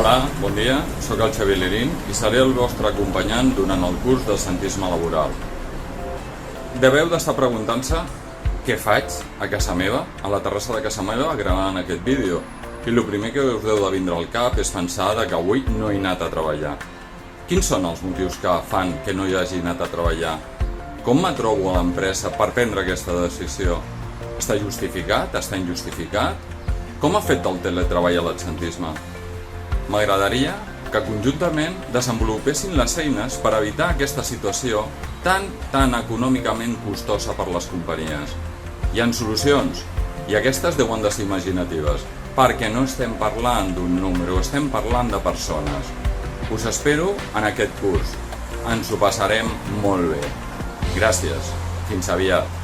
Hola, bon dia, sóc el Xavier Lirín i seré el vostre acompanyant durant el curs de Cientisme Laboral. Deveu d'estar preguntant-se què faig a casa meva, a la terrassa de casa meva, gravant aquest vídeo. I el primer que us deu de vindre al cap és pensar que avui no he anat a treballar. Quins són els motius que fan que no hi hagi anat a treballar? Com me trobo a l'empresa per prendre aquesta decisió? Està justificat? Està injustificat? Com ha fet el teletreball a l'absentisme? M'agradaria que conjuntament desenvolupessin les eines per evitar aquesta situació tan econòmicament costosa per les companyies. Hi ha solucions, i aquestes deuen de ser imaginatives, perquè no estem parlant d'un número, estem parlant de persones. Us espero en aquest curs. Ens ho passarem molt bé. Gràcies. Fins aviat.